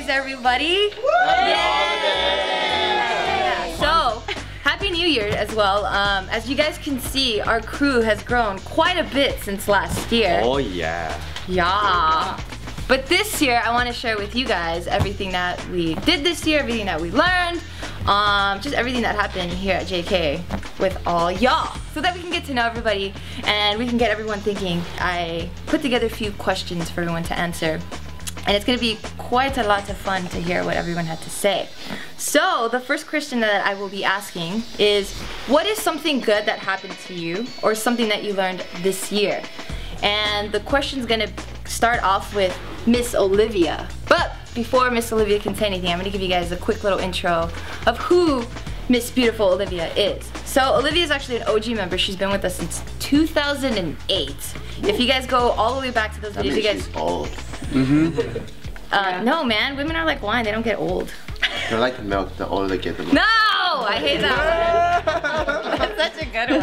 holidays, everybody! Yeah. So, Happy New Year as well. As you guys can see, our crew has grown quite a bit since last year. Oh yeah. Yeah. But this year, I want to share with you guys everything that we did this year, everything that we learned, just everything that happened here at JK with all y'all, so that we can get to know everybody and we can get everyone thinking. I put together a few questions for everyone to answer, and it's going to be quite a lot of fun to hear what everyone had to say. So the first question that I will be asking is, what is something good that happened to you or something that you learned this year? And the question's going to start off with Miss Olivia. But before Miss Olivia can say anything, I'm going to give you guys a quick little intro of who Miss Beautiful Olivia is. So Olivia is actually an OG member. She's been with us since 2008. If you guys go all the way back to those videos, you guys... She's old. No, man. Women are like wine. They don't get old. They're like milk. The older they get, the more. No! I hate that one. That's such a good one.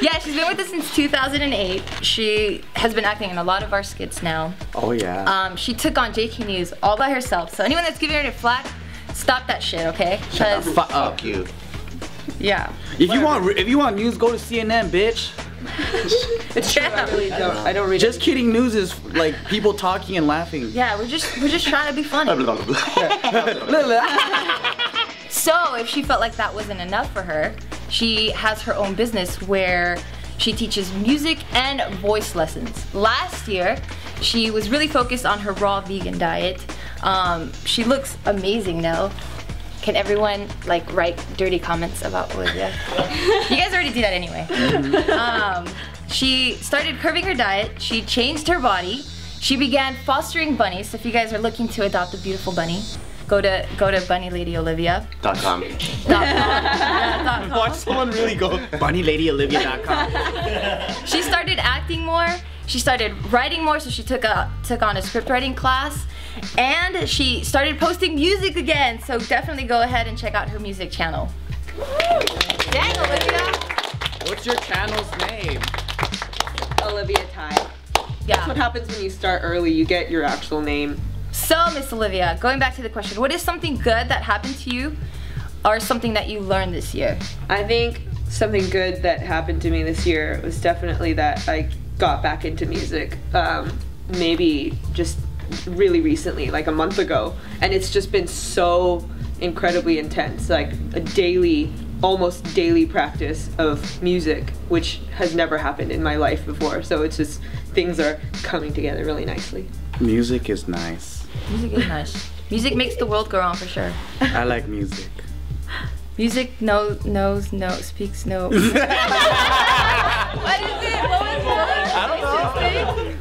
Yeah, she's been with us since 2008. She has been acting in a lot of our skits now. Oh yeah. She took on JK News all by herself. So anyone that's giving her any flack, stop that shit, okay? Shut the fuck up, you. Yeah. If you want news, go to CNN, bitch. It's true. I don't read. Just Kidding News is like people talking and laughing. Yeah, we're just trying to be funny. So if she felt like that wasn't enough for her, she has her own business where she teaches music and voice lessons. Last year, she was really focused on her raw vegan diet. She looks amazing now. Can everyone like write dirty comments about Olivia? You guys already do that anyway. She started curbing her diet. She changed her body. She began fostering bunnies. So if you guys are looking to adopt a beautiful bunny, go to bunnyladyolivia.com. Watch someone really go bunnyladyolivia.com. She started acting more. She started writing more, so she took on a script writing class, and she started posting music again. So definitely go ahead and check out her music channel. Dang, Olivia! What's your channel's name? Olivia Thai. Yeah. That's what happens when you start early. You get your actual name. So, Miss Olivia, going back to the question, what is something good that happened to you, or something that you learned this year? I think something good that happened to me this year was definitely that I got back into music. Maybe just really recently, like a month ago, and it's just been so incredibly intense, like a daily, almost daily practice of music, which has never happened in my life before. So it's just, things are coming together really nicely. Music is nice. Music is nice. Music makes the world go on for sure. I like music. Music knows no, speaks no. What is it? What was it? I don't know.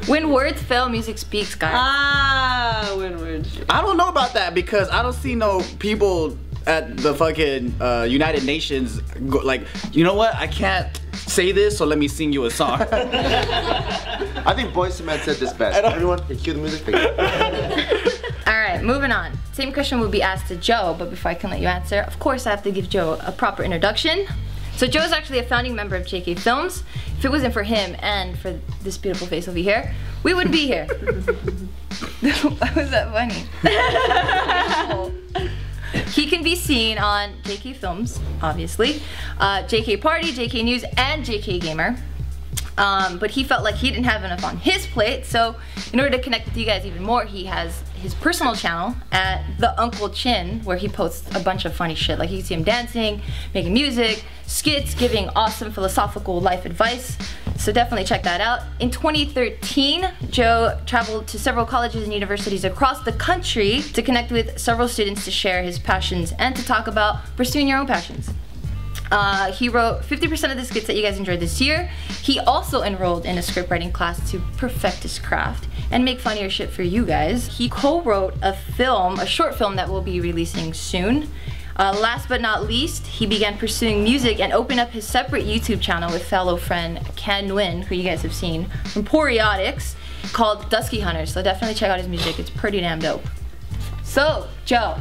When words fail, music speaks, guys. Ah, when words. I don't know about that because I don't see no people at the fucking United Nations go, like, you know what? I can't say this, so let me sing you a song. I think Boyz II Men said this best. Everyone, cue the music. Alright, moving on. Same question will be asked to Joe, but before I can let you answer, of course I have to give Joe a proper introduction. So Joe is actually a founding member of JK Films. If it wasn't for him and for this beautiful face over here, we wouldn't be here. Why was that funny? He can be seen on JK Films, obviously, JK Party, JK News, and JK Gamer. But he felt like he didn't have enough on his plate, so in order to connect with you guys even more, he has his personal channel at The Uncle Chin, where he posts a bunch of funny shit. Like you can see him dancing, making music, skits, giving awesome philosophical life advice. So definitely check that out. In 2013, Joe traveled to several colleges and universities across the country to connect with several students to share his passions and to talk about pursuing your own passions. He wrote 50% of the skits that you guys enjoyed this year. He also enrolled in a script writing class to perfect his craft and make funnier shit for you guys. He co-wrote a short film that will be releasing soon. Last but not least, he began pursuing music and opened up his separate YouTube channel with fellow friend Can Nguyen, who you guys have seen from Poriotics, called Dusky Hunters. So definitely check out his music, it's pretty damn dope. So, Joe,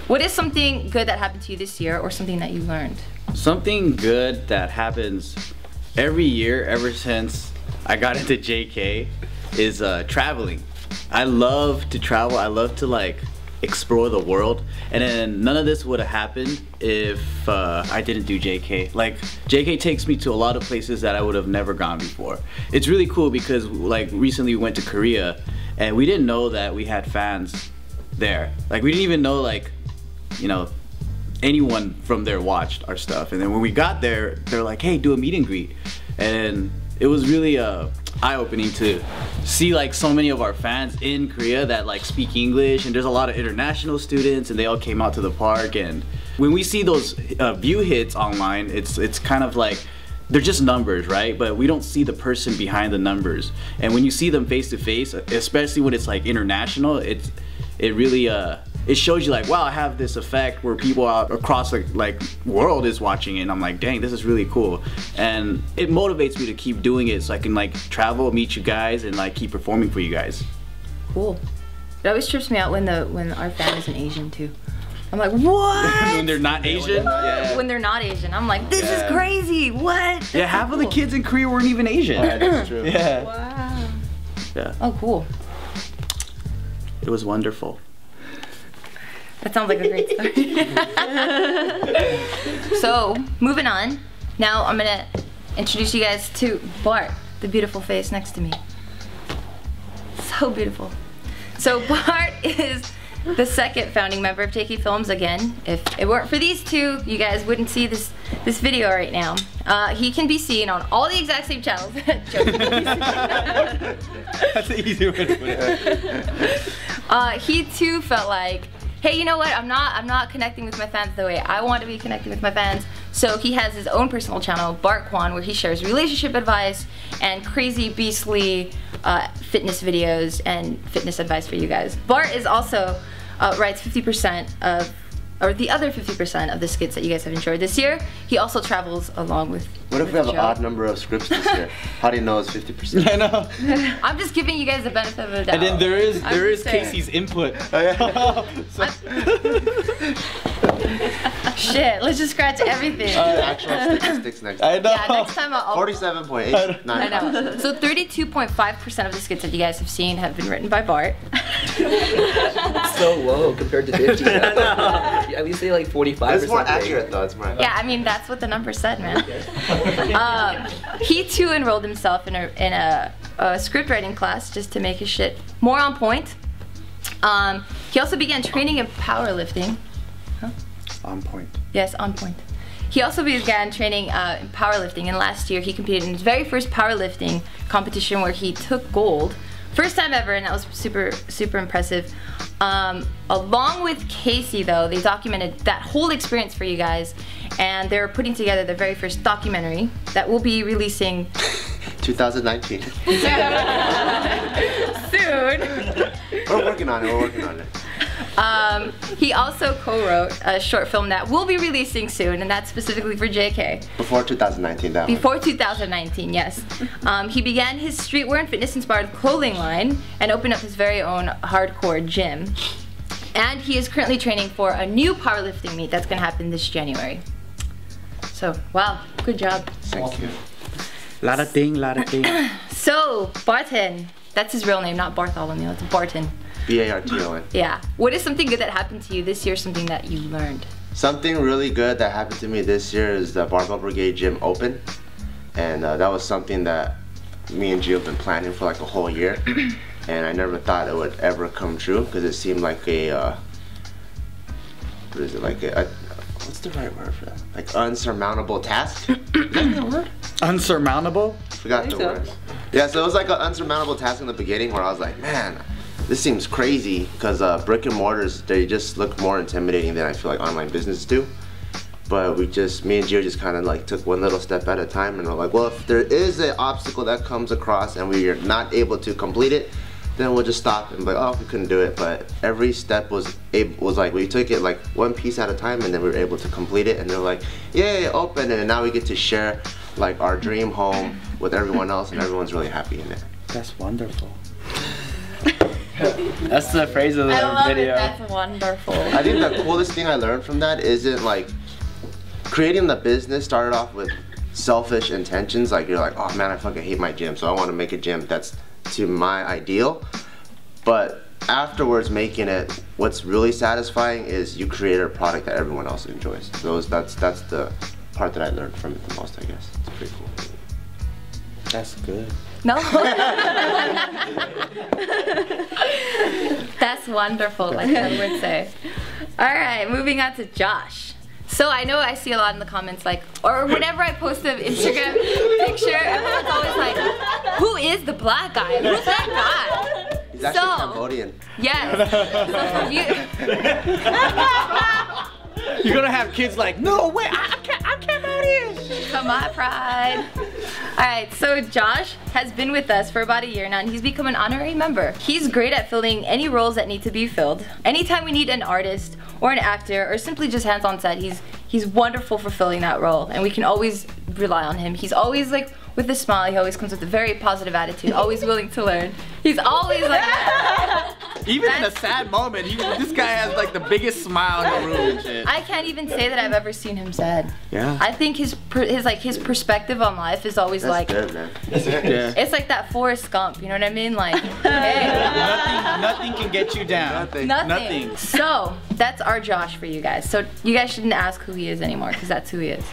what is something good that happened to you this year or something that you learned? Something good that happens every year ever since I got into JK is traveling. I love to travel. I love to like explore the world, and then none of this would have happened if I didn't do JK. Like JK takes me to a lot of places that I would have never gone before. It's really cool because like recently we went to Korea and we didn't know that we had fans there. Like we didn't even know like, you know, anyone from there watched our stuff. And then when we got there, they're like, hey, do a meet and greet. And it was really eye-opening to see like so many of our fans in Korea that like speak English, and there's a lot of international students, and they all came out to the park. And when we see those view hits online, it's kind of like they're just numbers, right? But we don't see the person behind the numbers. And when you see them face to face, especially when it's like international, it really it shows you like, wow, I have this effect where people out across the like world is watching it, and I'm like, dang, this is really cool. And it motivates me to keep doing it so I can like travel, meet you guys, and like keep performing for you guys. Cool. It always trips me out when our fan isn't Asian too. I'm like, what? When they're not Asian? Yeah. When they're not Asian, I'm like, this is crazy. What? Yeah, half of the kids in Korea weren't even Asian. Oh, that's true. Yeah. Wow. Yeah. Oh, cool. It was wonderful. That sounds like a great story. So, moving on. Now I'm gonna introduce you guys to Bart, the beautiful face next to me. So beautiful. So Bart is the second founding member of JK Films. Again, if it weren't for these two, you guys wouldn't see this video right now. He can be seen on all the exact same channels. That's an easy way to put it. He too felt like, hey, you know what? I'm not connecting with my fans the way I want to be connecting with my fans. So he has his own personal channel, Bart Kwan, where he shares relationship advice and crazy, beastly fitness videos and fitness advice for you guys. Bart is also writes 50% of, or the other 50% of the skits that you guys have enjoyed this year. He also travels along with. What if we have an odd number of scripts this year? How do you know it's 50%? I know. I'm just giving you guys the benefit of the doubt. And then there is saying. Casey's input. Shit, let's just scratch everything. Actual statistics next time. I know. Yeah, next time I'll 47.89. I know. So 32.5% of the skits that you guys have seen have been written by Bart. So low compared to 50. At least say like 45%. It's more accurate though. It's more accurate. Yeah, I mean that's what the number said, man. He too enrolled himself in a script writing class just to make his shit more on point. He also began training in powerlifting. Huh? On point. Yes, on point. He also began training in powerlifting, and last year he competed in his very first powerlifting competition where he took gold. First time ever, and that was super, super impressive. Along with Casey though, they documented that whole experience for you guys, and they're putting together their very first documentary that will be releasing 2019. soon. We're working on it. He also co-wrote a short film that will be releasing soon, and that's specifically for JK. Before 2019, that Before 2019, yes. He began his streetwear and fitness-inspired clothing line and opened up his very own hardcore gym. And he is currently training for a new powerlifting meet that's going to happen this January. So, wow, good job. Thank you. Lot of thing. So, Barton, that's his real name, not Bartholomew, it's Barton. B-A-R-T-O-N. Yeah. What is something good that happened to you this year, something that you learned? Something really good that happened to me this year is the Barbell Brigade Gym Open. And that was something that me and Geo have been planning for like a whole year. And I never thought it would ever come true because it seemed like a, what is it, like a, what's the right word for that? Like unsurmountable task? Is that the word? Unsurmountable? Forgot the word. Yeah, so it was like an unsurmountable task in the beginning where I was like, man, this seems crazy because brick and mortars, they just look more intimidating than I feel like online businesses do. But me and Gio just kind of like took one little step at a time, and we're like, well, if there is an obstacle that comes across and we are not able to complete it, then we'll just stop and be like, oh, we couldn't do it. But every step was like, we took it like one piece at a time, and then we were able to complete it. And they're like, yay, open, and now we get to share like our dream home with everyone else, and everyone's really happy in it. That's wonderful. That's the phrase of the video. That's wonderful. I think the coolest thing I learned from that isn't like creating the business started off with selfish intentions. Like you're like, oh man, I fucking hate my gym, so I want to make a gym that's to my ideal. But afterwards making it, what's really satisfying is you create a product that everyone else enjoys. That's the part that I learned from it the most, I guess. It's pretty cool. That's good. No. That's wonderful, like I would say. All right, moving on to Josh. So I know I see a lot in the comments, like, or whenever I post an Instagram picture, everyone's always like, who is the black guy? Who's that guy? He's actually Cambodian. Yes. You're gonna have kids like, no way, I'm Cambodian. Come on, pride. All right, so Josh has been with us for about a year now, and he's become an honorary member. He's great at filling any roles that need to be filled. Anytime we need an artist or an actor or simply just hands on set, he's wonderful for filling that role, and we can always rely on him. He's always like with a smile. He always comes with a very positive attitude, always willing to learn. He's always like that. Even in a sad moment, this guy has like the biggest smile in the room and shit. I can't even say that I've ever seen him sad. Yeah. I think his perspective on life is always That's like, good, man. Yeah. it's like that Forrest Gump, you know what I mean? Like, hey. Nothing can get you down. Nothing. So, that's our Josh for you guys. So, you guys shouldn't ask who he is anymore, because that's who he is.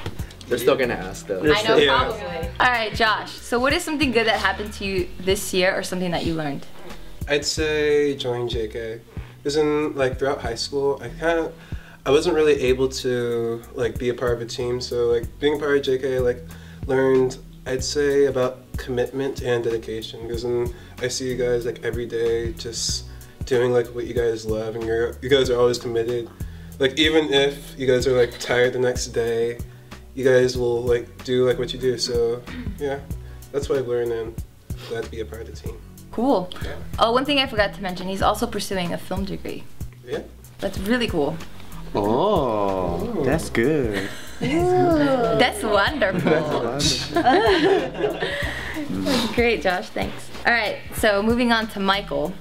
They're still gonna ask though. I know, probably. Alright, Josh. So, what is something good that happened to you this year, or something that you learned? I'd say join JK. Because throughout high school, I wasn't really able to be a part of a team. So being a part of JK, learned, I'd say, about commitment and dedication. Because I see you guys every day just doing what you guys love, and you guys are always committed. Even if you guys are tired the next day, you guys will do what you do. So yeah, that's what I've learned, and glad to be a part of the team. Cool. Yeah. Oh, one thing I forgot to mention, he's also pursuing a film degree. Yeah. That's really cool. Oh, that's good. That's wonderful. That's great, Josh. Thanks. All right, so moving on to Michael.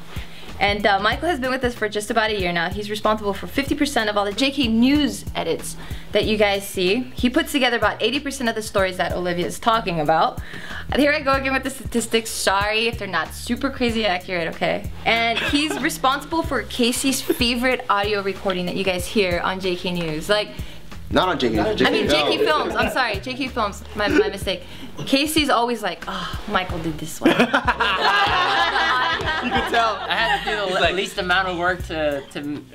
And Michael has been with us for just about a year now. He's responsible for 50% of all the JK News edits that you guys see. He puts together about 80% of the stories that Olivia is talking about. Here I go again with the statistics. Sorry if they're not super crazy accurate, okay? And he's responsible for Casey's favorite audio recording that you guys hear on JK News. Not on JK News. I mean JK Films. I'm sorry, JK Films. My mistake. Casey's always like, oh, Michael did this one. You can tell. I had to do the least amount of work to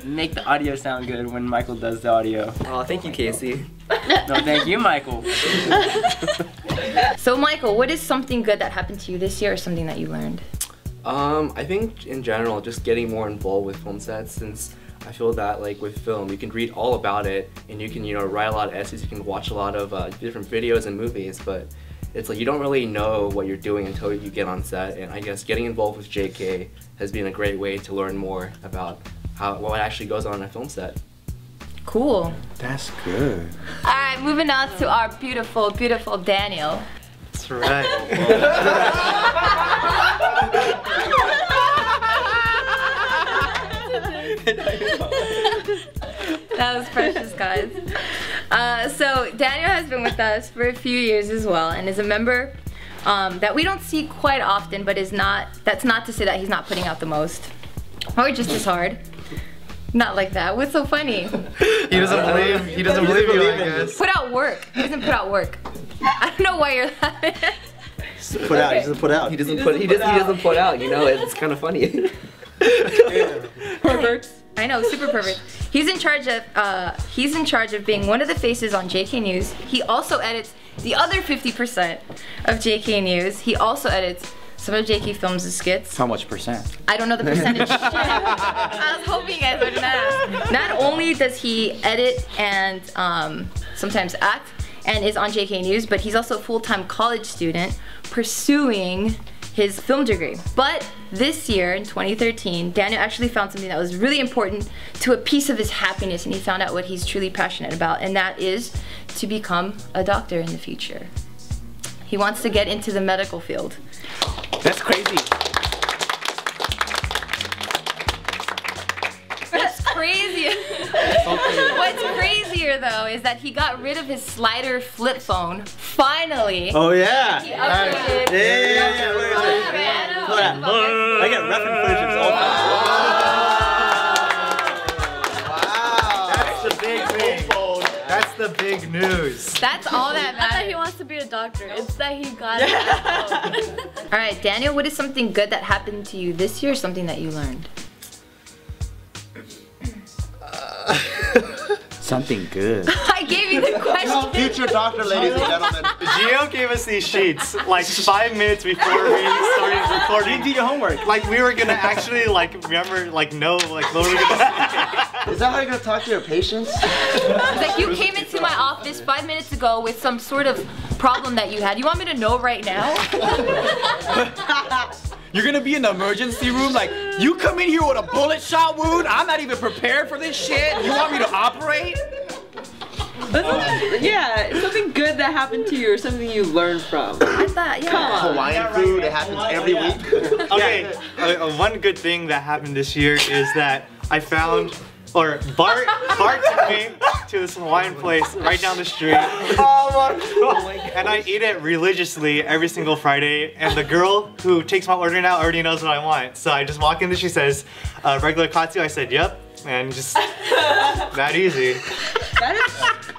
make the audio sound good when Michael does the audio. Oh, thank you, Casey. No, thank you, Michael. So, Michael, what is something good that happened to you this year, or something that you learned? I think in general, just getting more involved with film sets, since I feel that with film, you can read all about it, and you can write a lot of essays, you can watch a lot of different videos and movies, but it's you don't really know what you're doing until you get on set. And I guess getting involved with JK has been a great way to learn more about what actually goes on a film set. Cool. That's good. All right, moving on to our beautiful, beautiful Daniel. That's right. That was precious, guys. So Daniel has been with us for a few years as well, and is a member that we don't see quite often, but that's not to say that he's not putting out the most, or just as hard. Not like that. What's so funny? He doesn't believe you, I guess. Put out work. He doesn't put out work. I don't know why you're laughing. Put out. He doesn't put out. He doesn't put out. It's kind of funny. Perverts. I know, super pervert. He's in charge of being one of the faces on JK News. He also edits the other 50% of JK News. He also edits some of JK Films' skits. How much percent? I don't know the percentage. I was hoping you guys wouldn't ask. Not only does he edit and sometimes act and is on JK News, but he's also a full-time college student pursuing his film degree. But this year, in 2013, Daniel actually found something that was really important to a piece of his happiness, and he found out what he's truly passionate about, and that is to become a doctor in the future. He wants to get into the medical field. That's crazy. What's crazy? What's crazier though is that he got rid of his slider flip phone. Finally. Oh yeah. He upgraded. Yeah. Where is it? I get reference footage all the time. That's the big thing. That's the big news. That's all that Not that matters. he wants to be a doctor, it's that he got it. All right, Daniel, what is something good that happened to you this year? Something that you learned? Something good. I gave you the question. Future doctor, ladies and gentlemen. Geo gave us these sheets like 5 minutes before we started recording. You do your homework. Like we were gonna actually like remember like know like what we were gonna say. Is that how you're gonna talk to your patients? It's like you came into my office 5 minutes ago with some sort of problem that you had. You want me to know right now? You're gonna be in the emergency room like, you come in here with a bullet shot wound? I'm not even prepared for this shit. You want me to operate? Yeah, something good that happened to you or something you learned from. I thought, yeah. Hawaiian food, it happens every week. Okay, one good thing that happened this year is that I found, or Bart took me to this Hawaiian place right down the street. Oh my god! And I eat it religiously every single Friday. And the girl who takes my order now already knows what I want. So I just walk in and she says, regular katsu. I said, yep. And just that easy.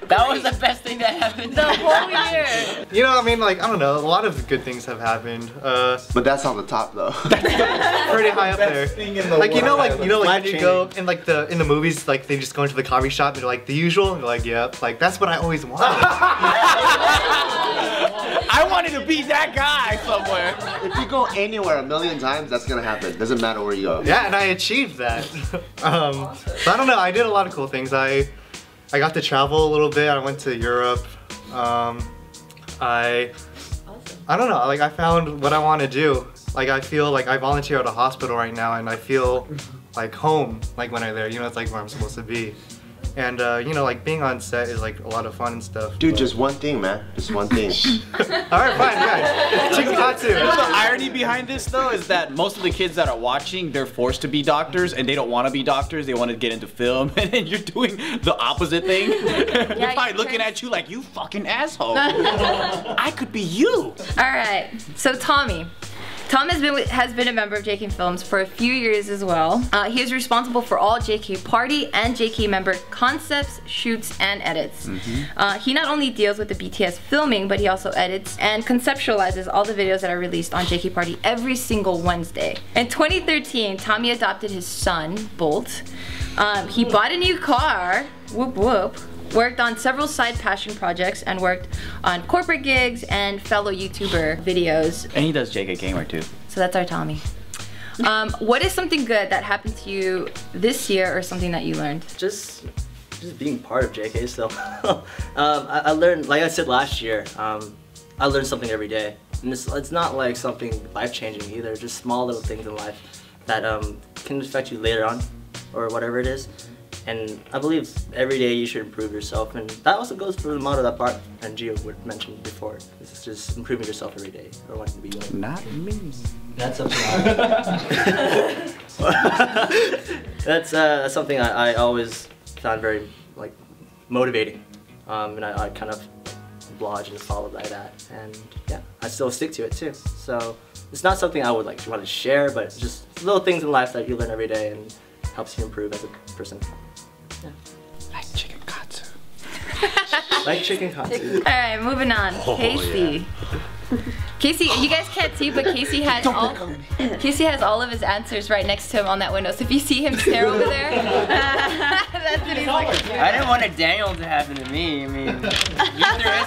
That was the best thing that happened the whole year. You know, I mean, like, I don't know, a lot of good things have happened. But that's on the top though. Pretty high up there. Like, you know, like when you go in like in the movies, like they just go into the coffee shop, they're like the usual, and they're like, yep, like that's what I always wanted. I wanted to be that guy somewhere. If you go anywhere 1,000,000 times, that's gonna happen. Doesn't matter where you go. Yeah, and I achieved that. But I don't know, I did a lot of cool things. I got to travel a little bit. I went to Europe. I don't know, like I found what I want to do. Like I feel like I volunteer at a hospital right now and I feel like home, like when I'm there, you know, it's like where I'm supposed to be. And you know, like being on set is like a lot of fun and stuff. Dude, just one thing, man. Just one thing. Alright, fine, yeah. Chicken katsu. You know the irony behind this though is that most of the kids that are watching, they're forced to be doctors and they don't want to be doctors, they want to get into film, and then you're doing the opposite thing. They're probably looking at you like, you fucking asshole. I could be you. Alright, so Tommy. Tom has been a member of JK Films for a few years as well. He is responsible for all JK Party and JK member concepts, shoots, and edits. He not only deals with the BTS filming, but he also edits and conceptualizes all the videos that are released on JK Party every single Wednesday. In 2013, Tommy adopted his son, Bolt. He bought a new car, whoop whoop, worked on several side passion projects, and worked on corporate gigs and fellow YouTuber videos. And he does JK Gamer too. So that's our Tommy. What is something good that happened to you this year or something that you learned? Just being part of JK still. I learned, like I said last year, I learn something every day. And it's not like something life-changing either, just small little things in life that can affect you later on or whatever it is. And I believe every day you should improve yourself, and that also goes for the motto that Bart and Geo mentioned before. It's just improving yourself every day. I don't want to be like. Not me. That's something. That's something I always found very like motivating, and I kind of oblige and follow by that, and yeah, I still stick to it too. So it's not something I would like want to share, but just little things in life that you learn every day and helps you improve as a person. Yeah. Like chicken katsu. Like chicken katsu. Alright, moving on. Casey. Yeah. Casey, you guys can't see, but Casey has all of his answers right next to him on that window. So if you see him stare over there, that's what he's looking for. I didn't want a Daniel to happen to me. I mean, you threw his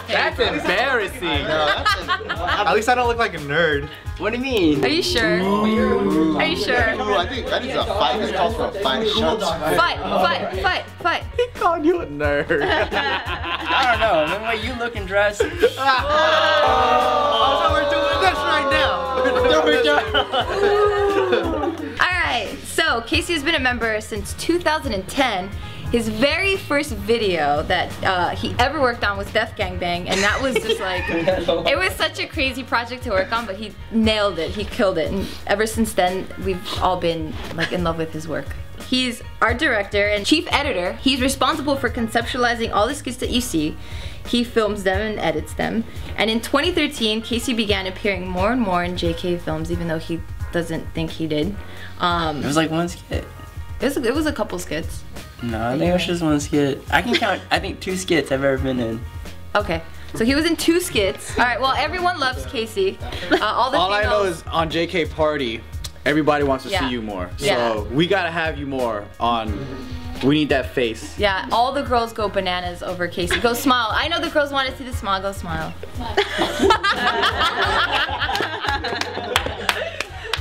That's embarrassing. At least I don't look like a nerd. What do you mean? Are you sure? Are you sure? Ooh, I think that is a fight. This calls for a fight. Fight. He called you a nerd. I don't know. The way you look and dress. So we're doing this right now. Alright, so Casey has been a member since 2010. His very first video that he ever worked on was Death Gang Bang, and that was just like, it was such a crazy project to work on, but he nailed it, he killed it, and ever since then, we've all been like in love with his work. He's art director and chief editor. He's responsible for conceptualizing all the skits that you see. He films them and edits them. And in 2013, Casey began appearing more and more in JK Films, even though he doesn't think he did. It was like one skit. It was a couple skits. No, I think it was just one skit. I can count, I think 2 skits I've ever been in. Okay, so he was in 2 skits. All right, well, everyone loves Casey. All I know is on JK Party, everybody wants to see you more. So we gotta have you more on. We need that face. Yeah, all the girls go bananas over Casey. Go smile. I know the girls want to see the smile. Go smile.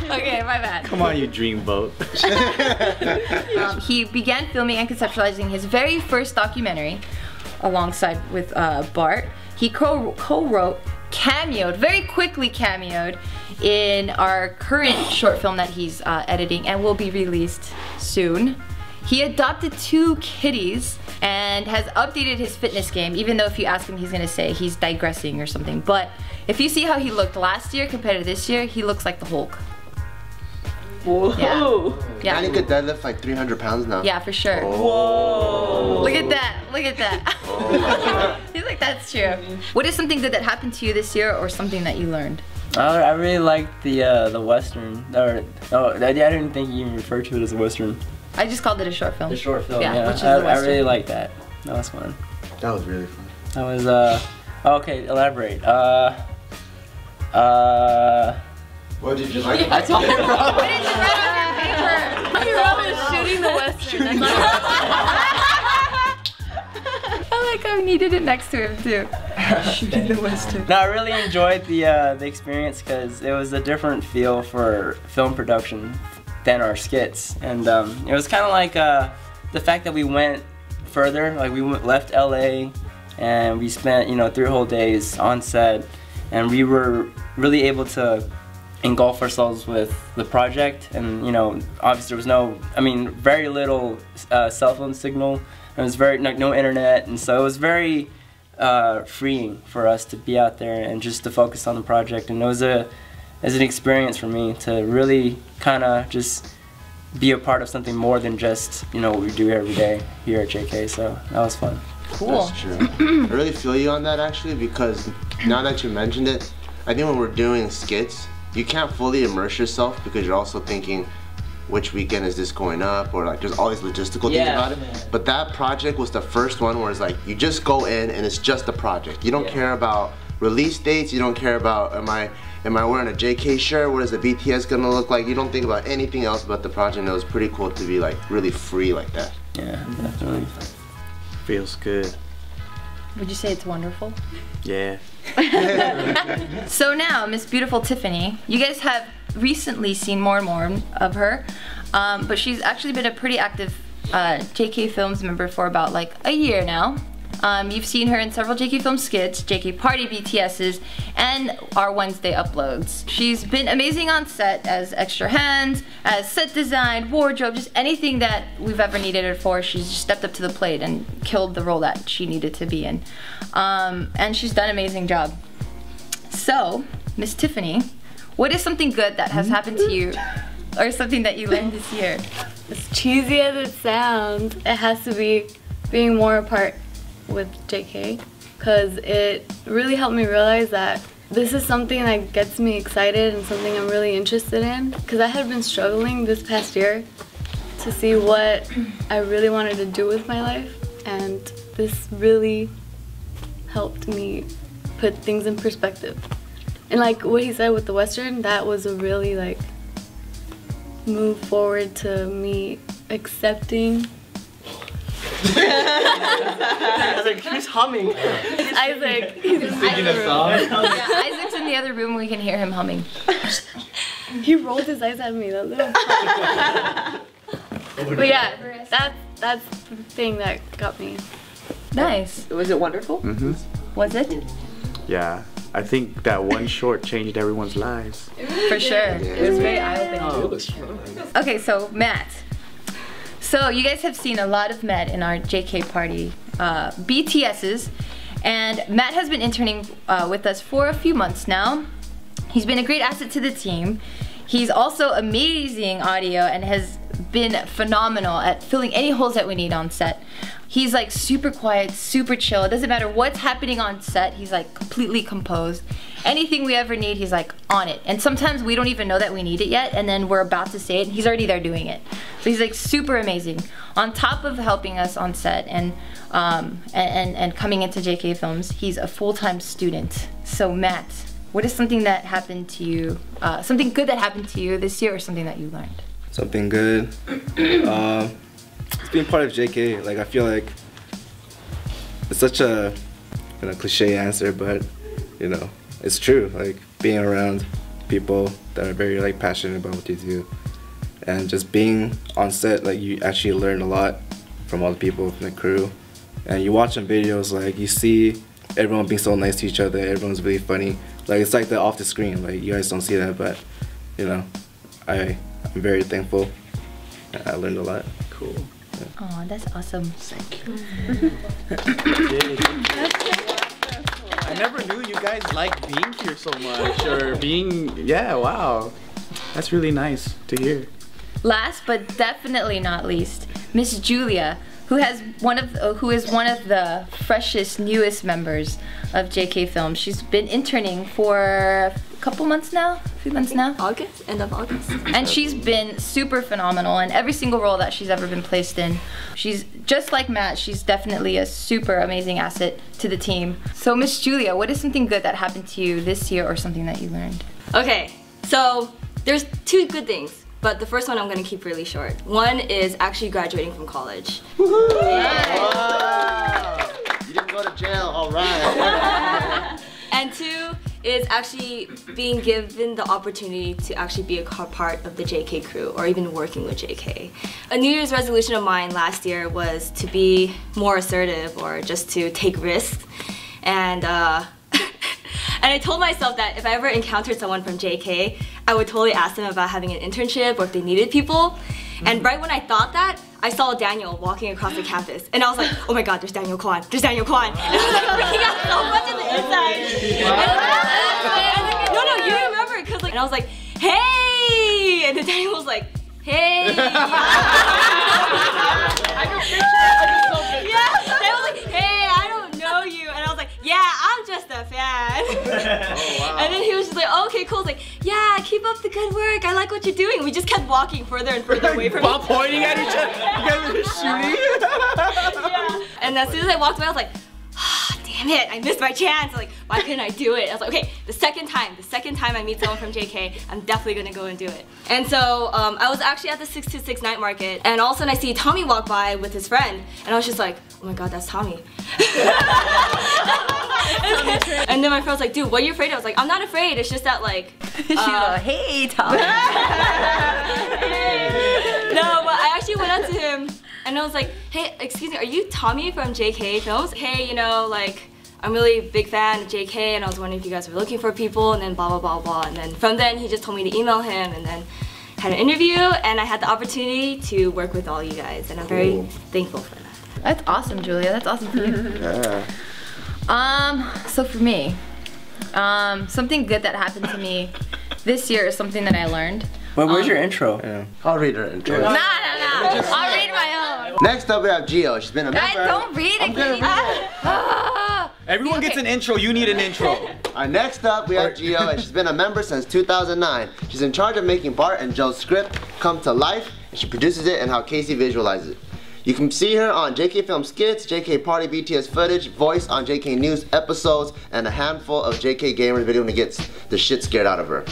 Okay, my bad. Come on, you dreamboat. He began filming and conceptualizing his very first documentary alongside with Bart. He co-wrote, very quickly cameoed in our current short film that he's editing and will be released soon. He adopted 2 kitties and has updated his fitness game, even though if you ask him, he's gonna say he's digressing or something. But if you see how he looked last year compared to this year, he looks like the Hulk. Whoa. Yeah. And he could deadlift like 300 pounds now. Yeah, for sure. Whoa. Look at that. Look at that. Oh. He's like, that's true. What is something good that happened to you this year or something that you learned? I really liked the Western. I didn't think you even referred to it as a Western. I just called it a short film. The short film, yeah. Which is I the Western. really like that. That was fun. That was really fun. That was, okay, elaborate. What did you like? I told you wrong. What did you write on your paper? He wrote is shooting the Western. I like how I needed it next to him too. Shooting the Western. No, I really enjoyed the experience because it was a different feel for film production than our skits, and it was kind of like the fact that we went further. Like we left LA, and we spent 3 whole days on set, and we were really able to engulf ourselves with the project. And obviously there was very little cell phone signal. There was no internet, and so it was very freeing for us to be out there and just to focus on the project. And it was an experience for me to really kind of just be a part of something more than just what we do every day here at JK. So that was fun. Cool. That's true. I really feel you on that actually, because now that you mentioned it, I think when we're doing skits, you can't fully immerse yourself because you're also thinking, which weekend is this going up, or like there's all these logistical things about it. But that project was the first one where it's like you just go in and it's just a project. You don't care about release dates. You don't care about am I wearing a JK shirt? What is the BTS gonna look like? You don't think about anything else but the project. And it was pretty cool to be like really free like that. Yeah, definitely. Feels good. Would you say it's wonderful? Yeah. So now, Miss Beautiful Tiffany, you guys have recently seen more and more of her, but she's actually been a pretty active JK Films member for about like a year now. You've seen her in several JK Film skits, JK Party BTS's, and our Wednesday uploads. She's been amazing on set as extra hands, as set design, wardrobe, just anything that we've ever needed her for. She's just stepped up to the plate and killed the role that she needed to be in. And she's done an amazing job. So, Miss Tiffany, what is something good that has happened to you, or something that you learned this year? As cheesy as it sounds, it has to be being more a part with JK, because it really helped me realize that this is something that gets me excited and something I'm really interested in, because I had been struggling this past year to see what I really wanted to do with my life, and this really helped me put things in perspective. And like what he said with the Western, that was a really like move forward to me accepting. Isaac, who's humming? Isaac. He's singing a song. Yeah, Isaac's in the other room. We can hear him humming. He rolled his eyes at me. That little. But yeah, that's the thing that got me. Nice. Was it wonderful? Mm-hmm. Was it? Yeah. I think that one short changed everyone's lives. For sure. It was very eye-opening. Okay, so Matt. So you guys have seen a lot of Matt in our JK Party BTS's, and Matt has been interning with us for a few months now. He's been a great asset to the team. He's also amazing audio and has been phenomenal at filling any holes that we need on set. He's like super quiet, super chill. It doesn't matter what's happening on set, he's like completely composed. Anything we ever need, he's like on it. And sometimes we don't even know that we need it yet, and then we're about to say it, and he's already there doing it. So he's like super amazing. On top of helping us on set and coming into JK Films, he's a full-time student. So Matt, what is something that happened to you, something good that happened to you this year, or something that you learned? Something good. It's being part of JK. Like, I feel like it's such a cliche answer, but you know, it's true. Like, being around people that are very like passionate about what they do, and just being on set, like, you actually learn a lot from all the people from the crew. And you watch on videos, like, you see everyone being so nice to each other. Everyone's really funny. Like, it's like the off the screen. Like, you guys don't see that, but you know, I'm very thankful. I learned a lot. Cool. Yeah. Oh, that's awesome. Thank you. I never knew you guys liked being here so much, or being, yeah, wow. That's really nice to hear. Last but definitely not least, Miss Julia, who is one of the freshest, newest members of JK Films. She's been interning for a couple months now, a few months now. August, end of August. And she's been super phenomenal in every single role that she's ever been placed in. She's just like Matt, she's definitely a super amazing asset to the team. So Miss Julia, what is something good that happened to you this year, or something that you learned? Okay, so there's two good things. But the first one I'm going to keep really short. One is actually graduating from college. Wow. You didn't go to jail, all right. And two is actually being given the opportunity to actually be a part of the JK crew, or even working with JK. A New Year's resolution of mine last year was to be more assertive, or just to take risks. And I told myself that if I ever encountered someone from JK, I would totally ask them about having an internship, or if they needed people. And right when I thought that, I saw Daniel walking across the campus. And I was like, oh my god, there's Daniel Kwan, there's Daniel Kwan. And I was like freaking out so much on the inside. No, you remember, because like, and I was like, hey! And then Daniel was like, hey! I can picture it, yeah, Daniel was like, hey, I don't know you. And I was like, yeah, I'm just a fan. Oh, wow. And then he was just like, oh, okay, cool. It's like, yeah, keep up the good work. I like what you're doing. We just kept walking further and further away from each other. Pointing at each other. You guys were shooting. Yeah. And as soon as I walked away, I was like, oh, damn it, I missed my chance. Like, why couldn't I do it? I was like, okay, the second time I meet someone from JK, I'm definitely gonna go and do it. And so I was actually at the 626 night market, and all of a sudden I see Tommy walk by with his friend, and I was just like, oh my god, that's Tommy. And then my friend was like, dude, what are you afraid of? I was like, I'm not afraid, it's just that like... She's like, hey, Tommy. No, but I actually went up to him, and I was like, hey, excuse me, are you Tommy from JK Films? Hey, you know, like, I'm really a big fan of JK, and I was wondering if you guys were looking for people, and then blah, blah, blah, blah. And then from then, he just told me to email him, and then had an interview, and I had the opportunity to work with all you guys, and I'm very thankful for that. That's awesome, Julia. That's awesome for you. Yeah. So for me, something good that happened to me this year is something that I learned. Well, where's your intro? Yeah. I'll read her intro. No. I'll read my own. Next up we have Geo. She's been a member. Don't read it. I'm gonna read it. Everyone gets an intro, you need an intro. Next up we have Geo, and she's been a member since 2009. She's in charge of making Bart and Joe's script come to life, and she produces it and how Casey visualizes it. You can see her on JK Film skits, JK Party BTS footage, voice on JK News episodes, and a handful of JK Gamer video when it gets the shit scared out of her.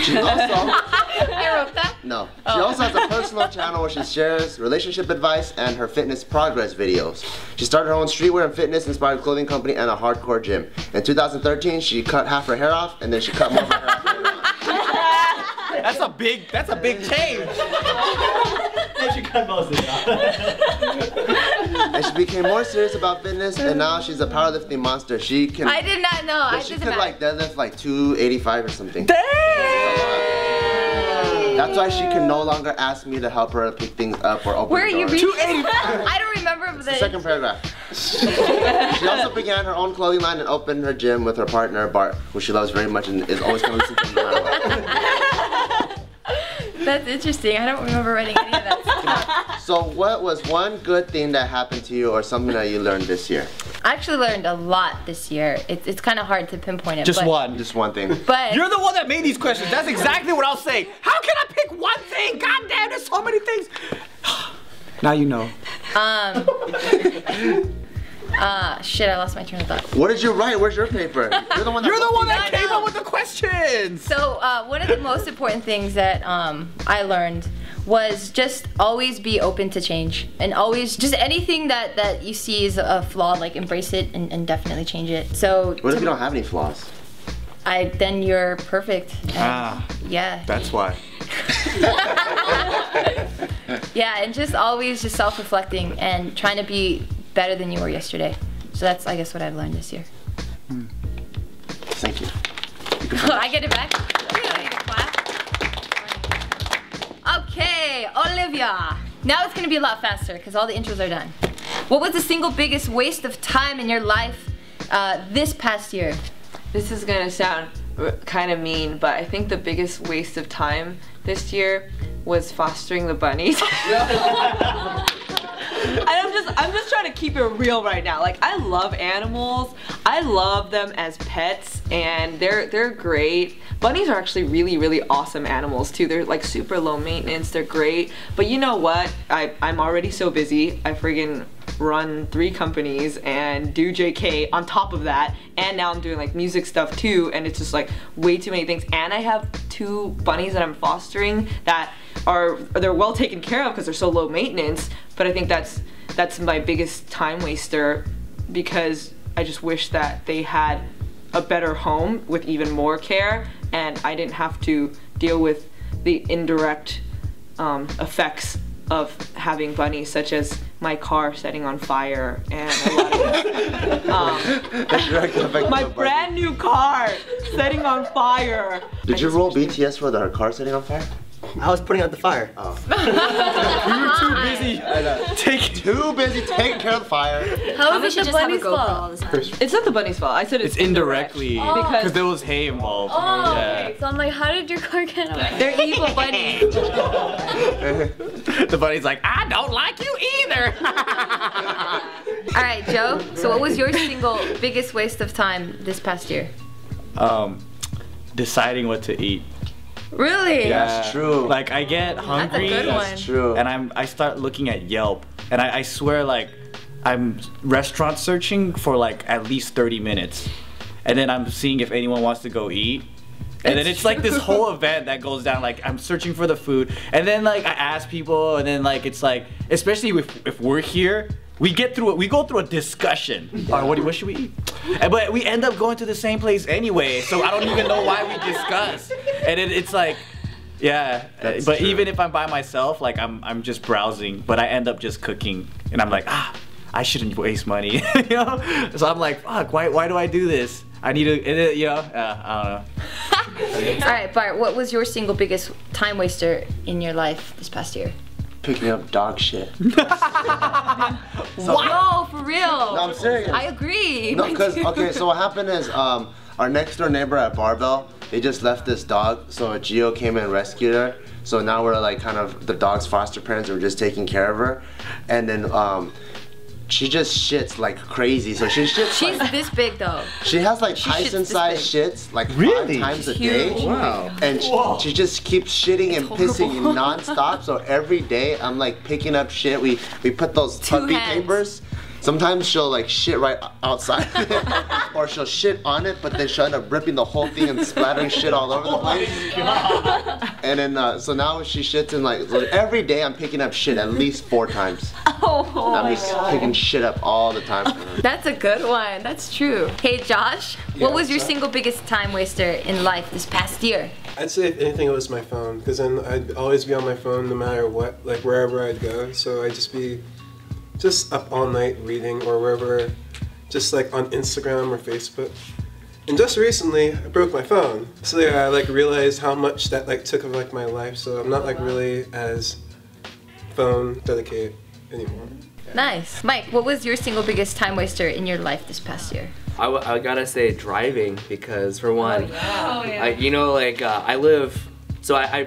She also... I wrote that? No. She also has a personal channel where she shares relationship advice and her fitness progress videos. She started her own streetwear and fitness inspired clothing company and a hardcore gym. In 2013, she cut half her hair off, and then she cut more of her hair off later on. That's a big change. And she cut most of it off. And she became more serious about fitness, and now she's a powerlifting monster. She can... I did not know. Yeah, she could like deadlift like 285 or something. Dang! That's why she can no longer ask me to help her pick things up or open Where are the you door. reading? I don't remember The second paragraph. She also began her own clothing line and opened her gym with her partner Bart, who she loves very much and is always going to listen to me no matter what. That's interesting. I don't remember writing any of that. So what was one good thing that happened to you or something that you learned this year? I actually learned a lot this year. It's kind of hard to pinpoint it. Just but, one. Just one thing. But You're the one that made these questions. That's exactly what I'll say. How can I pick one thing? God damn, there's so many things. Now you know. Shit, I lost my train of thought. What did you write? Where's your paper? You're the one that, came up with the questions. So one of the most important things that I learned was just always be open to change, and always just anything that you see is a flaw, like embrace it and definitely change it. So what if you don't have any flaws? Then you're perfect. And, yeah. That's why. Yeah, and just always just self-reflecting and trying to be better than you were yesterday. So that's, I guess, what I've learned this year. Thank you. I get it back? Okay, Olivia. Now it's gonna be a lot faster because all the intros are done. What was the single biggest waste of time in your life this past year? This is gonna sound kind of mean, but I think the biggest waste of time this year was fostering the bunnies. I'm just trying to keep it real right now. Like, I love animals. I love them as pets, and they're great. Bunnies are actually really, really awesome animals too. They're like super low maintenance. They're great. But you know what? I'm already so busy. I friggin' run 3 companies and do JK on top of that, and now I'm doing like music stuff too, and it's just like way too many things. And I have 2 bunnies that I'm fostering that they're well taken care of because they're so low maintenance, but I think that's my biggest time waster, because I just wish that they had a better home with even more care, and I didn't have to deal with the indirect effects of having bunnies, such as my car setting on fire and a lot of my brand new car setting on fire. Did you roll BTS for the car setting on fire? I was putting out the fire. Oh. We were too busy taking care of the fire. How is it the bunny's fault? It's not the bunny's fault. I said it's indirectly because there was hay involved. Oh, okay. So I'm like, how did your car get on fire? They're evil bunnies. The bunny's like, I don't like you either. All right, Joe. So what was your single biggest waste of time this past year? Deciding what to eat. Really? Yeah. That's true. Like, I get hungry. That's a good one. That's true. And I start looking at Yelp, and I swear, like, I'm restaurant searching for like at least 30 minutes, and then I'm seeing if anyone wants to go eat. And then it's like this whole event that goes down. Like, I'm searching for the food, and then like I ask people, and then like it's like, especially if we're here, we go through a discussion. All right, what should we eat? But we end up going to the same place anyway, so I don't even know why we discuss. And it's like, yeah. That's but true. even if I'm by myself, like I'm just browsing, but I end up just cooking, and I'm like, I shouldn't waste money, you know? So I'm like, fuck, why do I do this? I need to, you know, I don't know. All right, Bart, what was your single biggest time waster in your life this past year? Picking up dog shit. Wow, for real? No, I'm serious. I agree. No, because, okay, so what happened is our next door neighbor at Barbell, they just left this dog, so Geo came and rescued her. So now we're like kind of the dog's foster parents, and we're just taking care of her. And then she just shits like crazy. So she shits. She's this big though. She has like She shits Tyson-sized shits like Really? 5 times a Huge. day. Wow. And she just keeps shitting and pissing non-stop. So every day I'm like picking up shit. We put those puppy hands. papers. Sometimes she'll like shit right outside or she'll shit on it, but then she'll end up ripping the whole thing and splattering shit all over the place. And then so now she shits in like every day I'm picking up shit at least 4 times. Oh, I'm just picking shit up all the time. that's a good one. That's true. Hey, Josh, what was your single biggest time waster in life this past year? I'd say if anything it was my phone, because then I'd always be on my phone no matter what, like wherever I'd go. So I'd just be up all night reading or wherever, just like on Instagram or Facebook. And just recently I broke my phone. So yeah, I like realized how much that like took of like my life. So I'm not like really as phone dedicated anymore. Nice. Mike, what was your single biggest time waster in your life this past year? I gotta say driving, because for one, you know, like I live So I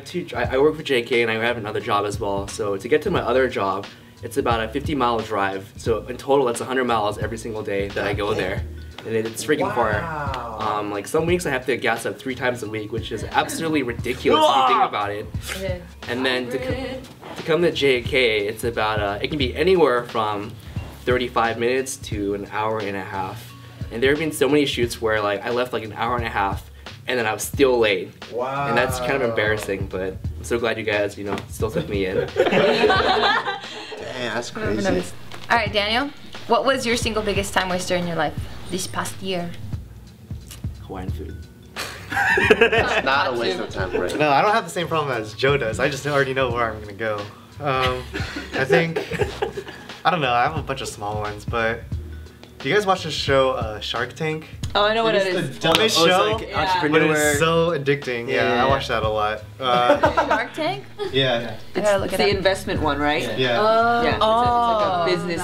work for JK and I have another job as well. So to get to my other job, it's about a 50-mile drive. So in total, that's 100 miles every single day that I go there. And it's freaking far. Like some weeks I have to gas up 3 times a week, which is absolutely ridiculous if you think about it. And then to come to JK, it's about, it can be anywhere from 35 minutes to an hour and a half. And there have been so many shoots where like I left like an hour and a half and then I was still late. Wow. And that's kind of embarrassing, but I'm so glad you guys, you know, still took me in. Damn, that's crazy. All right, Daniel, what was your single biggest time waster in your life this past year? Hawaiian food. It's not a waste of time, right? No, I don't have the same problem as Joe does. I just already know where I'm gonna go. I think, I don't know, I have a bunch of small ones, but do you guys watch the show Shark Tank? Oh, I know what it is. It's the dumbest show, like entrepreneur. but it's so addicting. Yeah, I watch that a lot. Shark Tank? Yeah. I gotta look It's it the up. investment one, right? Yeah. Yeah, it's like a business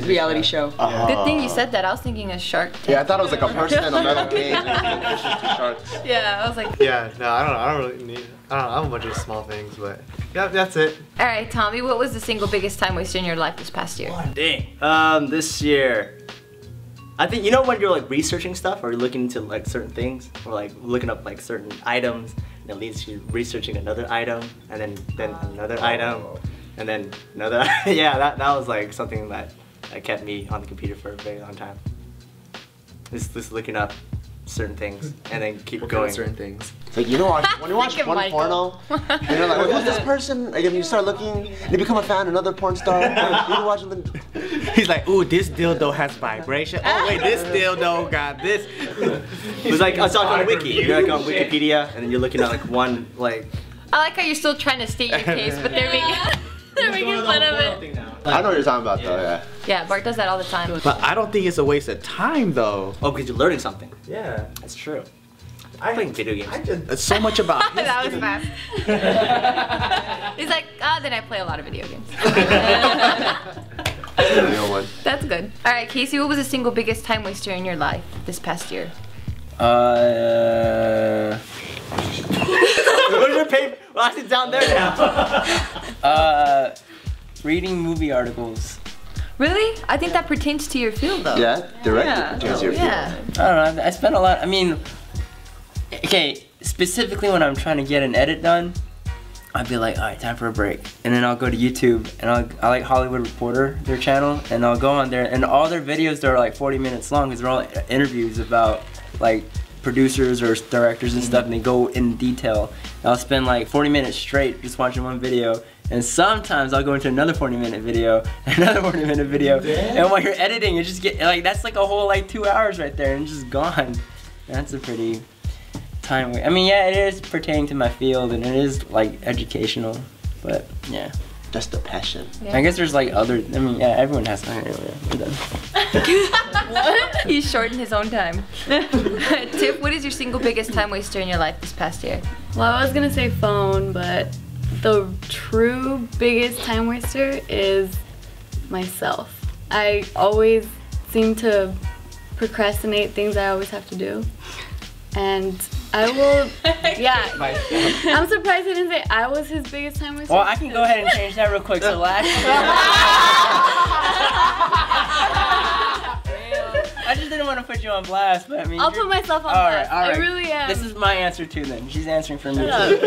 reality show. Good thing you said that. I was thinking of Shark Tank. Yeah, I thought it was like a person in a metal cage being fishes to sharks. Yeah, I was like. Yeah, no, I don't really need. I don't know. I have a bunch of small things, but yeah, that's it. All right, Tommy, what was the single biggest time waster in your life this past year? Dang. This year, I think, you know when you're like researching stuff or you're looking into like certain things or like looking up like certain items and it leads to researching another item and then another item and then another. Yeah, that was like something that kept me on the computer for a very long time. Just looking up certain things and then keep going. Certain things. It's like, you know, when you watch one porno, and you're like, who's this person? Like, if you start looking, and you become a fan of another porn star, you can watch them. He's like, ooh, this dildo has vibration. Oh wait, this dildo got this. It's like, it's like on Wiki. You're like on Wikipedia and then you're looking at like one, like. I like how you're still trying to state your case, but they're making fun of it. I know what you're talking about, though, yeah. Yeah, Bart does that all the time. But I don't think it's a waste of time, though. Oh, because you're learning something. Yeah. That's true. I'm playing video games. It's so much about That was fast. He's like, then I play a lot of video games. Real one. That's good. All right, Casey, what was the single biggest time waster in your life this past year? Where's your paper? Well, I sit down there now. Reading movie articles. Really? I think that pertains to your field, though. Yeah, directly to your field. Yeah. I don't know. I spent a lot. I mean, okay, specifically when I'm trying to get an edit done, I'd be like, all right, time for a break, and then I'll go to YouTube and I like Hollywood Reporter, their channel, and I'll go on there, and all their videos they're like 40 minutes long because they're all interviews about like producers or directors and stuff, and they go in detail. And I'll spend like 40 minutes straight just watching one video. And sometimes I'll go into another 40-minute video, another 40-minute video, and while you're editing, you just get like that's like a whole like 2 hours right there, and it's just gone. That's a pretty time waste. I mean, yeah, it is pertaining to my field, and it is like educational, but yeah. Just the passion. Yeah. I guess there's like other. I mean, yeah, everyone has time. We're done. What? He shortened his own time. Tiff, what is your single biggest time waster in your life this past year? Well, I was gonna say phone, but the true biggest time waster is myself. I always seem to procrastinate things I always have to do. And I will, yeah. I'm surprised he didn't say I was his biggest time waster. Well, I can go ahead and change that real quick. So last I just didn't want to put you on blast, but I mean. I'll put myself on blast. All right. I really am. This is my answer too then. She's answering for me too.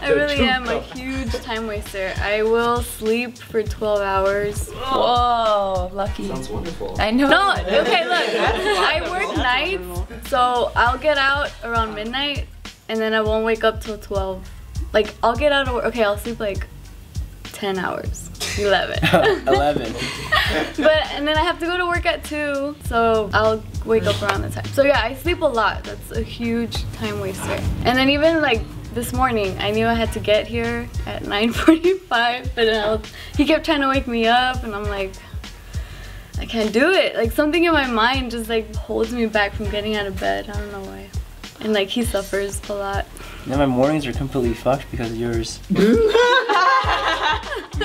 I really am a huge time waster. I will sleep for 12 hours. Whoa, lucky. Sounds wonderful. I know. No, okay, look. I work nights, so I'll get out around midnight, and then I won't wake up till 12. Like, I'll get out of work. Okay, I'll sleep like 10 hours. 11. 11. And then I have to go to work at 2, so I'll wake up around the time. So yeah, I sleep a lot. That's a huge time waster. And then even like this morning, I knew I had to get here at 9:45, but he kept trying to wake me up, and I'm like, I can't do it. Like something in my mind just like holds me back from getting out of bed. I don't know why. And like he suffers a lot. Now my mornings are completely fucked because of yours. We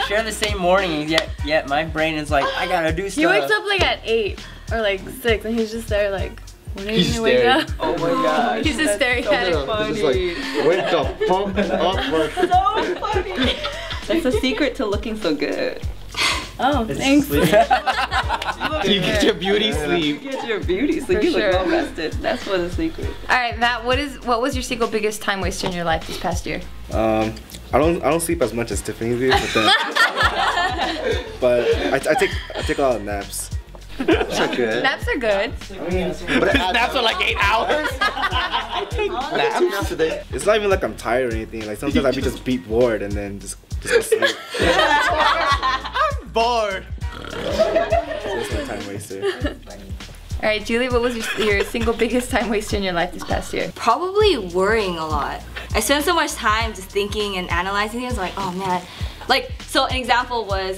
share the same morning, yet my brain is like, I gotta do stuff. He wakes up like at 8 or like 6, and he's just there like, When are you gonna wake up? Oh my gosh. He's just staring at it. Just like, wake the fuck up. So funny. That's a secret to looking so good. Oh, thanks. You get your beauty sleep. You get your beauty sleep. For You sure. look well rested. That's what a secret. All right, Matt. What was your single biggest time waster in your life this past year? I don't sleep as much as Tiffany do, but I take a lot of naps. Naps are good. Naps are good. But Naps are like 8 hours. naps today. It's not even like I'm tired or anything. Like sometimes I be just beat bored and then just go sleep. I'm bored. So it's my time waster. All right, Julie. What was your single biggest time waster in your life this past year? Probably worrying a lot. I spent so much time just thinking and analyzing things. Like, oh man, like so. An example was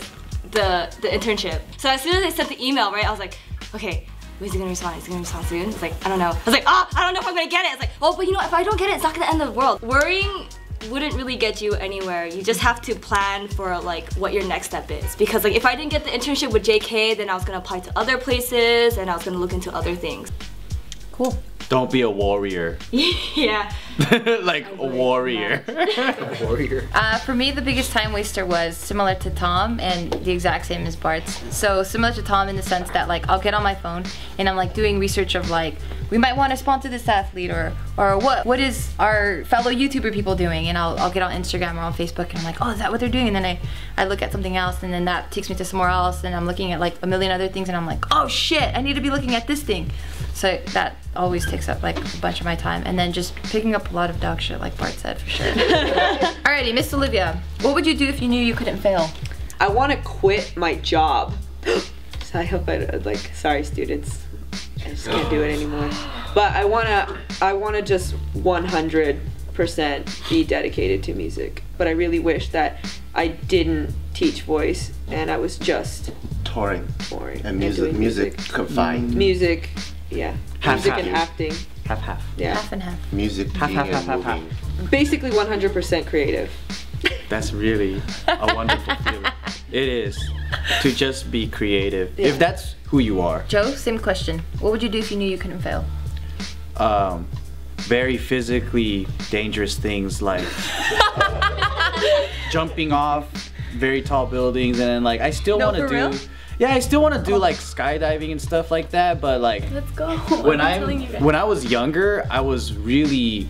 the internship. So as soon as I sent the email, right, I was like, okay, who's he gonna respond? Is he gonna respond soon? It's like, I don't know. I was like, I don't know if I'm gonna get it. It's like, oh, but you know, if I don't get it, it's not gonna end the world. Worrying wouldn't really get you anywhere. You just have to plan for like what your next step is. Because like if I didn't get the internship with JK, then I was gonna apply to other places and I was gonna look into other things. Cool. Don't be a warrior. Yeah. Like a warrior. Warrior. For me, the biggest time waster was similar to Tom and the exact same as Bart's. So similar to Tom in the sense that like I'll get on my phone and I'm like doing research of like we might want to sponsor this athlete or what is our fellow YouTuber people doing, and I'll get on Instagram or on Facebook and I'm like, oh, is that what they're doing? And then I look at something else and then that takes me to somewhere else and I'm looking at like a million other things and I'm like, oh shit, I need to be looking at this thing. So that always takes up like a bunch of my time, and then just picking up a lot of dog shit like Bart said, for sure. Alrighty, Miss Olivia, what would you do if you knew you couldn't fail? I want to quit my job. So I hope like, sorry students, I just can't do it anymore. But I wanna just 100% be dedicated to music. But I really wish that I didn't teach voice and I was just Touring. And doing music confined. Music, yeah. Half, music half. and acting. Half. Yeah. Half and half. Music being and moving. Basically 100% creative. That's really a wonderful feeling. It is. To just be creative. Yeah. If that's who you are. Joe, same question. What would you do if you knew you couldn't fail? Very physically dangerous things like jumping off very tall buildings, and then like I still want to for do. real? Yeah, I still want to do like skydiving and stuff like that, but like Let's go. when I'm telling you guys. when I was younger, I was really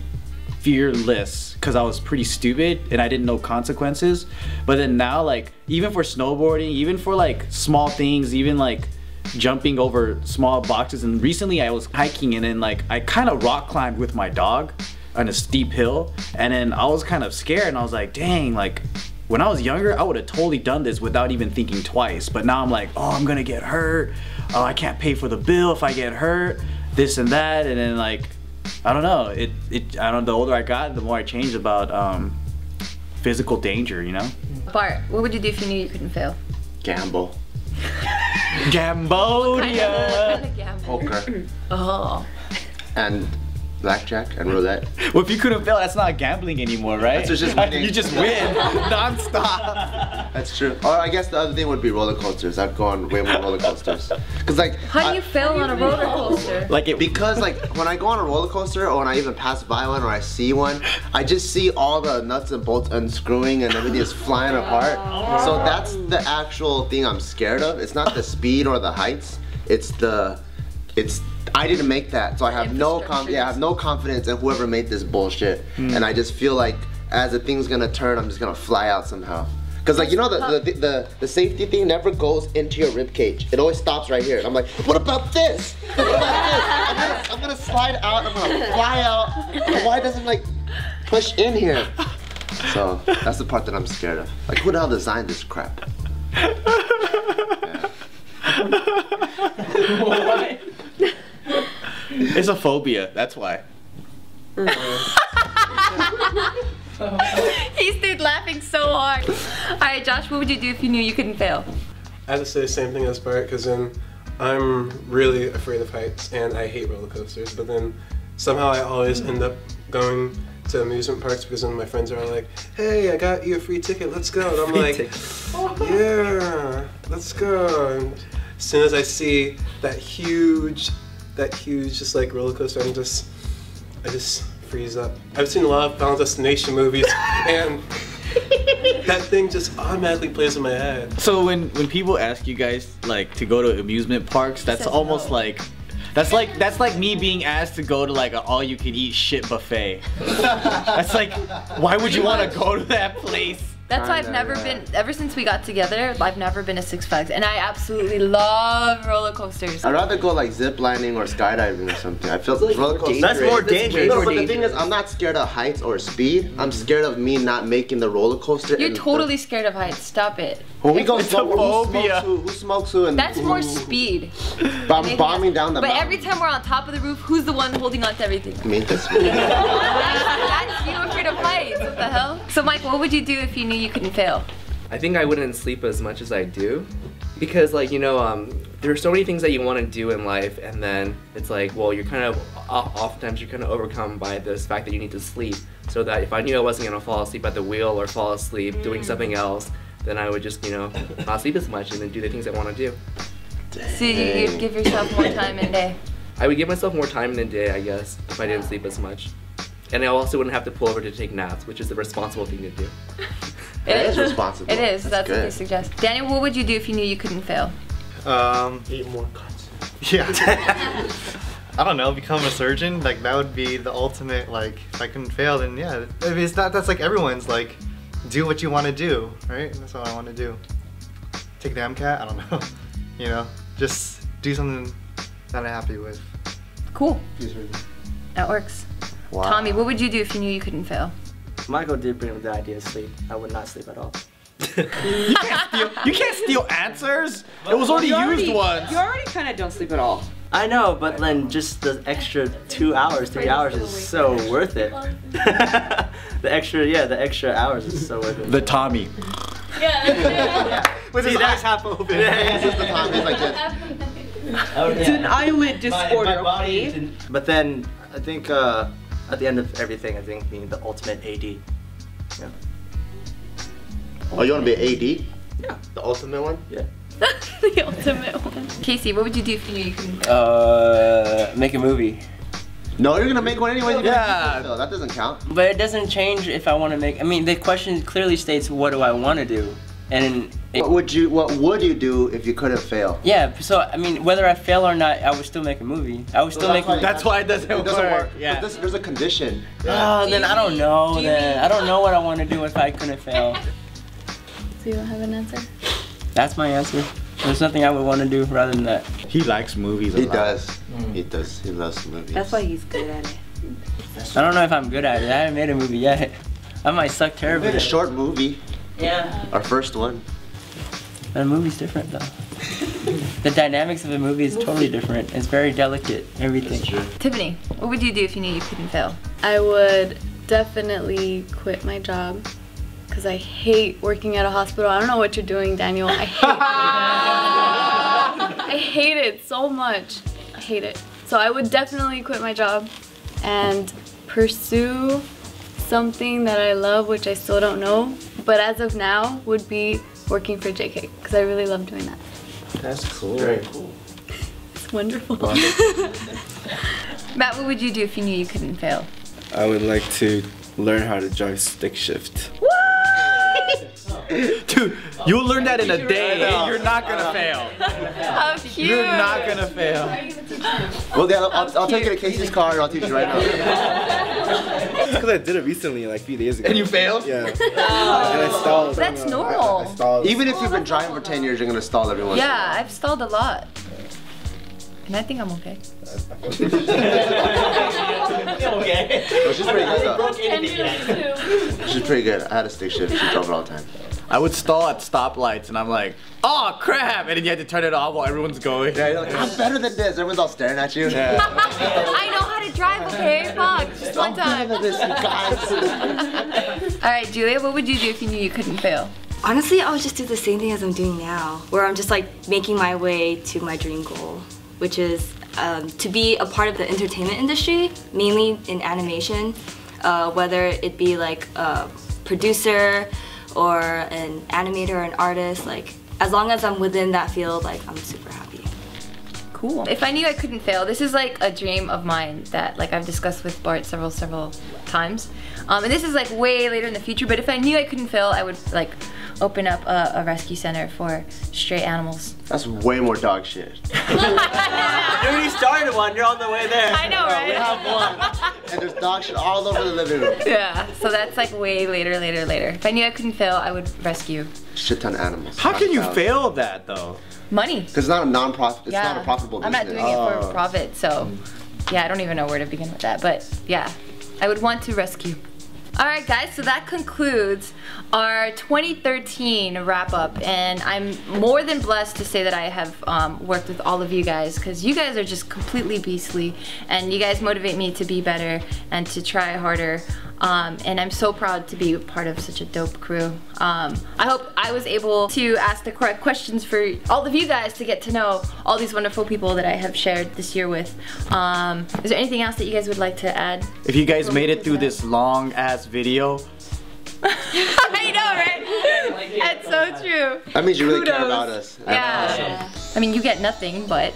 fearless because I was pretty stupid and I didn't know consequences. But then now, like even for snowboarding, even for like small things, even like jumping over small boxes, and recently I was hiking and then like I kind of rock climbed with my dog on a steep hill, and then I was kind of scared and I was like, dang, like when I was younger, I would have totally done this without even thinking twice. But now I'm like, oh, I'm gonna get hurt. Oh, I can't pay for the bill if I get hurt. This and that, and then like, I don't know. I don't know. The older I got, the more I changed about physical danger. You know. Bart, what would you do if you knew you couldn't fail? Gamble. Cambodia. Poker. Oh. And blackjack and roulette. Well, if you couldn't fail, that's not gambling anymore, right? That's just winning. You just win non-stop. That's true. Or I guess the other thing would be roller coasters. I'd go on way more roller coasters. Cause like How do you fail on a roller coaster? because like when I go on a roller coaster or when I even pass by one or I see one, I just see all the nuts and bolts unscrewing and everything is flying apart. So that's the actual thing I'm scared of. It's not the speed or the heights. I didn't make that, so I have no confidence in whoever made this bullshit. And I just feel like as the thing's gonna turn, I'm just gonna fly out somehow. Cause like you know the safety thing never goes into your rib cage. It always stops right here. And I'm like, what about this? What about this? I'm gonna slide out. I'm gonna fly out. And why doesn't it like push in here? So that's the part that I'm scared of. Like who the hell designed this crap? Why? It's a phobia. That's why. He stayed laughing so hard. Alright, Josh, what would you do if you knew you couldn't fail? I have to say the same thing as Bart, because then I'm really afraid of heights and I hate roller coasters, but then somehow I always end up going to amusement parks because then my friends are all like, hey, I got you a free ticket, let's go. And I'm like, yeah, let's go. And as soon as I see that huge that huge, just like roller coaster, I just freeze up. I've seen a lot of Final Destination movies, and that thing just automatically plays in my head. So when people ask you guys like to go to amusement parks, that's almost like that's like me being asked to go to like an all-you-can-eat shit buffet. That's like, why would you want to go to that place? That's why I've never been, ever since we got together, I've never been to Six Flags, and I absolutely love roller coasters. I'd rather go like zip lining or skydiving or something. I feel like roller coasters. That's more dangerous. No, but the thing is, I'm not scared of heights or speed. I'm scared of me not making the roller coaster. You're totally scared of heights. Stop it. When we go smoke, who smokes who? And that's more speed. But I'm bombing down the But mountain. every time we're on top of the roof, who's the one holding on to everything? Me, that's me. That's you afraid of heights. What the hell? So Mike, what would you do if you knew you couldn't fail? I think I wouldn't sleep as much as I do, because like, you know, there are so many things that you want to do in life, and then it's like, well, you're kind of, oftentimes you're kind of overcome by this fact that you need to sleep, so that if I knew I wasn't going to fall asleep at the wheel or fall asleep doing something else, then I would just, you know, not sleep as much and then do the things I want to do. So you'd give yourself more time in a day? I would give myself more time in a day, I guess, if I didn't sleep as much. And I also wouldn't have to pull over to take naps, which is the responsible thing to do. It is responsible. It is. That's what they suggest. Daniel, what would you do if you knew you couldn't fail? Eat more cuts. Yeah. I don't know. Become a surgeon. Like that would be the ultimate. Like if I couldn't fail, then yeah. I mean, it's not. That's like everyone's like, do what you want to do, right? That's what I want to do. Take the MCAT. I don't know. You know, just do something that I'm happy with. Cool. That works. Wow. Tommy, what would you do if you knew you couldn't fail? Michael did bring up the idea of sleep. I would not sleep at all. You can't steal answers. It was already used once. You already kind of don't sleep at all. I know, but then just the extra 2 hours, 3 hours is so worth it. the extra hours is so worth it. The Tommy. Yeah. With his eyes half open. This is the time he's like this. It's an eyelid disorder, okay? But then I think at the end of everything, I think being the ultimate AD. Yeah. Oh, you want to be an AD? Yeah. The ultimate one? Yeah. The ultimate one. Casey, what would you do if you knew you couldn't fail? Make a movie. No, you're gonna make one anyway. Yeah. So that doesn't count. But it doesn't change if I want to make. I mean, the question clearly states, what do I want to do? And What would you do if you couldn't fail? yeah, so I mean, whether I fail or not, I would still make a movie. I would still make. That's why it doesn't work. Yeah. But there's a condition. Oh, then I don't know. Then I don't know what I want to do if I couldn't fail. So you don't have an answer? That's my answer. There's nothing I would want to do rather than that. He likes movies a He lot. does. He does. He loves movies. That's why he's good at it. I don't know if I'm good at it. I haven't made a movie yet. I might suck We terribly. made a short movie. Yeah. Our first one. But a movie's different though. The dynamics of a movie is totally different. It's very delicate, everything. Tiffany, what would you do if you knew you couldn't fail? I would definitely quit my job because I hate working at a hospital. I don't know what you're doing, Daniel. I hate it so much. I hate it. So I would definitely quit my job and pursue something that I love, which I still don't know, but as of now would be working for JK because I really love doing that. That's cool. Very cool. It's wonderful. Matt, what would you do if you knew you couldn't fail? I would like to learn how to drive stick shift. Dude, you'll learn that in a day and you're not gonna fail. How cute! You're not gonna fail. Well, yeah, I'll take you to Casey's car and I'll teach you right now. It's because I did it recently, like a few days ago. And you failed? Yeah. And I stalled. That's normal. I stalled. Even if you've been driving for 10 years, you're gonna stall every once in a Yeah, while. I've stalled a lot. And I think I'm okay. Okay. No, she's pretty good though. 10 years too. She's pretty good. I had a stick shift. She drove it all the time. I would stall at stoplights and I'm like, oh crap! And then you had to turn it off while everyone's going. Yeah, you're like, I'm better than this. Everyone's all staring at you. Yeah. I know how to drive, okay? Fuck, just one time. This, you guys. Alright, Julia, what would you do if you knew you couldn't fail? Honestly, I would just do the same thing as I'm doing now, where I'm just like making my way to my dream goal, which is to be a part of the entertainment industry, mainly in animation, whether it be like a producer or an animator or an artist. Like, as long as I'm within that field, like, I'm super happy. Cool. If I knew I couldn't fail, this is like a dream of mine that like I've discussed with Bart several times. And this is like way later in the future, but if I knew I couldn't fail, I would like open up a rescue center for stray animals. That's way more dog shit. You already started one, you're on the way there. I know, right? We have one. And there's dog shit all over the living room. Yeah, so that's like way later. If I knew I couldn't fail, I would rescue. Shit ton of animals. How can you fail that though? Money. Because it's not a non-profit, it's not a profitable I'm business. not doing it for profit, so yeah, I don't even know where to begin with that, but yeah, I would want to rescue. Alright guys, so that concludes our 2013 wrap up, and I'm more than blessed to say that I have worked with all of you guys, because you guys are just completely beastly and you guys motivate me to be better and to try harder. And I'm so proud to be part of such a dope crew. I hope I was able to ask the correct questions for all of you guys to get to know all these wonderful people that I have shared this year with. Is there anything else that you guys would like to add? If you guys made it through this long ass video. I know, right? That's so true. That means you really care Kudos. about us. Yeah. I mean, you get nothing, but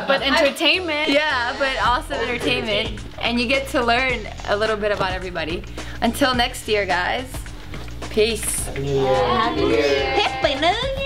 But entertainment. Yeah, but also entertainment, and you get to learn a little bit about everybody. Until next year, guys. Peace. Happy New Year. Happy New Year.